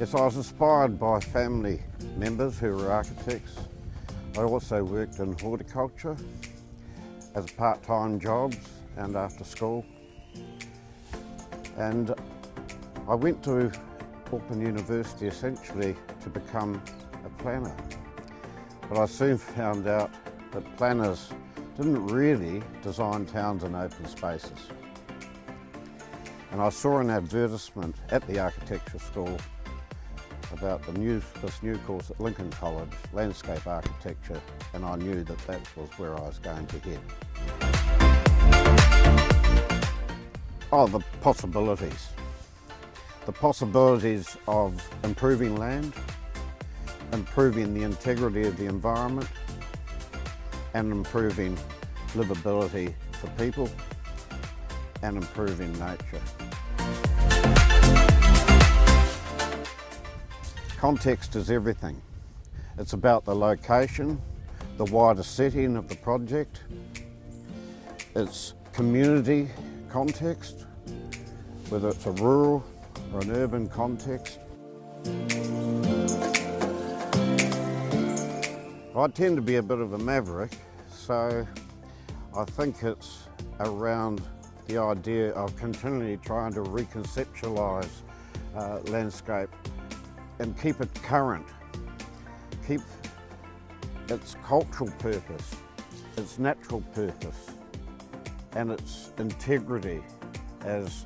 Yes, I was inspired by family members who were architects. I also worked in horticulture as part-time jobs and after school. And I went to Auckland University essentially to become a planner. But I soon found out that planners didn't really design towns and open spaces. And I saw an advertisement at the architecture school about this new course at Lincoln College, landscape architecture, and I knew that that was where I was going to head. Oh, the possibilities. The possibilities of improving land, improving the integrity of the environment, and improving livability for people, and improving nature. Context is everything. It's about the location, the wider setting of the project, its community context, whether it's a rural or an urban context. I tend to be a bit of a maverick, so I think it's around the idea of continually trying to reconceptualise landscape and keep it current, keep its cultural purpose, its natural purpose, and its integrity as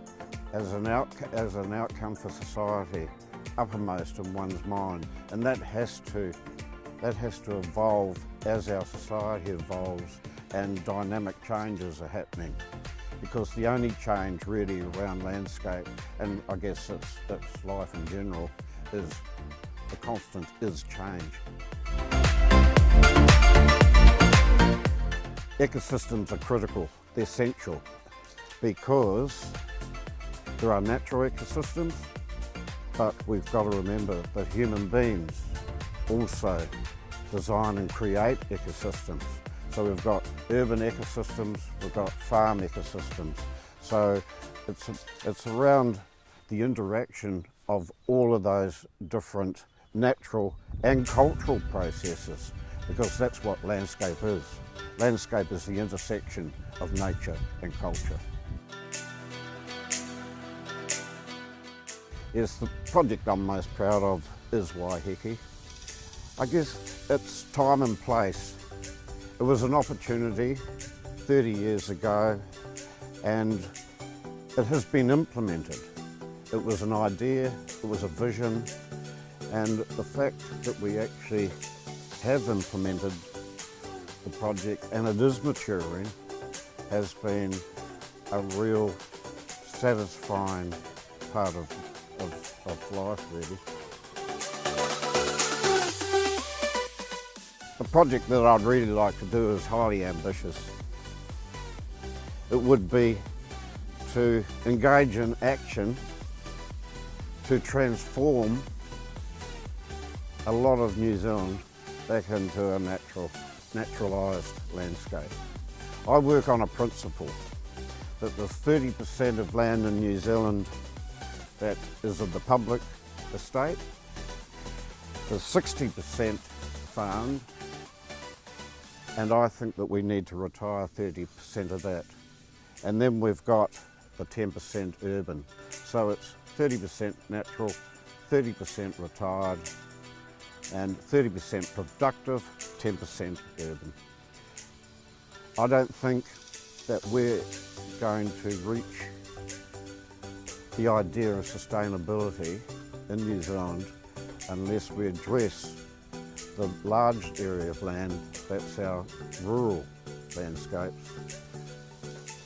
an outcome for society uppermost in one's mind. And that has to evolve as our society evolves and dynamic changes are happening. Because the only change really around landscape, and I guess it's life in general, is the constant is change. Ecosystems are critical, they're essential, because there are natural ecosystems, but we've got to remember that human beings also design and create ecosystems. So we've got urban ecosystems, we've got farm ecosystems. So it's around the interaction of all of those different natural and cultural processes, because that's what landscape is. Landscape is the intersection of nature and culture. Yes, the project I'm most proud of is Waiheke. I guess it's time and place. It was an opportunity 30 years ago and it has been implemented. It was an idea, it was a vision, and the fact that we actually have implemented the project and it is maturing has been a real satisfying part of life, really. The project that I'd really like to do is highly ambitious. It would be to engage in action to transform a lot of New Zealand back into a naturalised landscape. I work on a principle that there's 30% of land in New Zealand that is of the public estate, there's 60% farmed, and I think that we need to retire 30% of that. And then we've got the 10% urban. So it's 30% natural, 30% retired, and 30% productive, 10% urban. I don't think that we're going to reach the idea of sustainability in New Zealand unless we address the large area of land, that's our rural landscapes,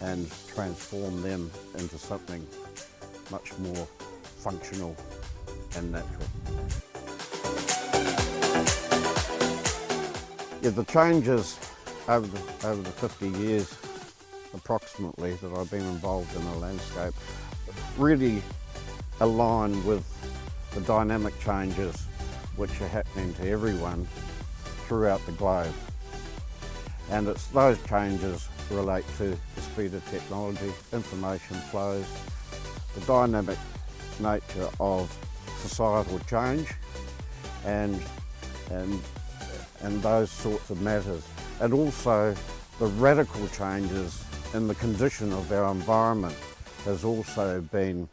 and transform them into something much more functional and natural. Yeah, the changes over the 50 years approximately that I've been involved in the landscape really align with the dynamic changes which are happening to everyone throughout the globe. And it's those changes relate to the speed of technology, information flows, the dynamic nature of societal change and those sorts of matters, and also the radical changes in the condition of our environment has also been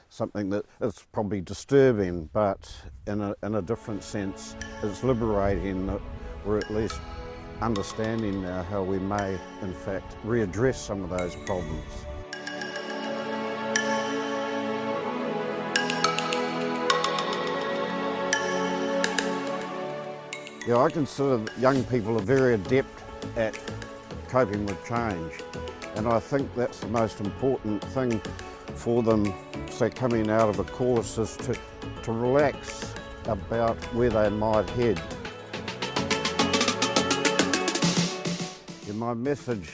something that is probably disturbing, but in a different sense it's liberating, that we're at least understanding now how we may in fact readdress some of those problems. Yeah, I consider that young people are very adept at coping with change, and I think that's the most important thing for them, say coming out of a course, is to relax about where they might head. My message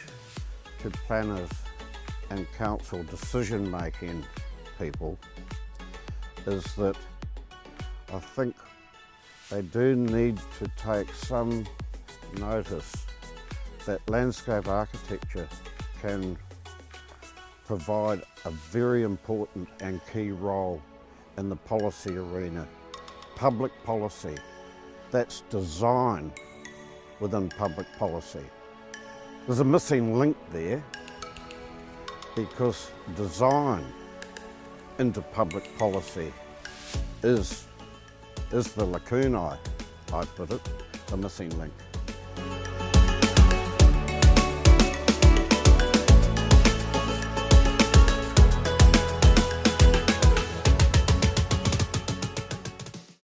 to planners and council decision-making people is that I think they do need to take some notice that landscape architecture can provide a very important and key role in the policy arena. Public policy, that's design within public policy. There's a missing link there, because design into public policy is the lacunae, I put it, the missing link.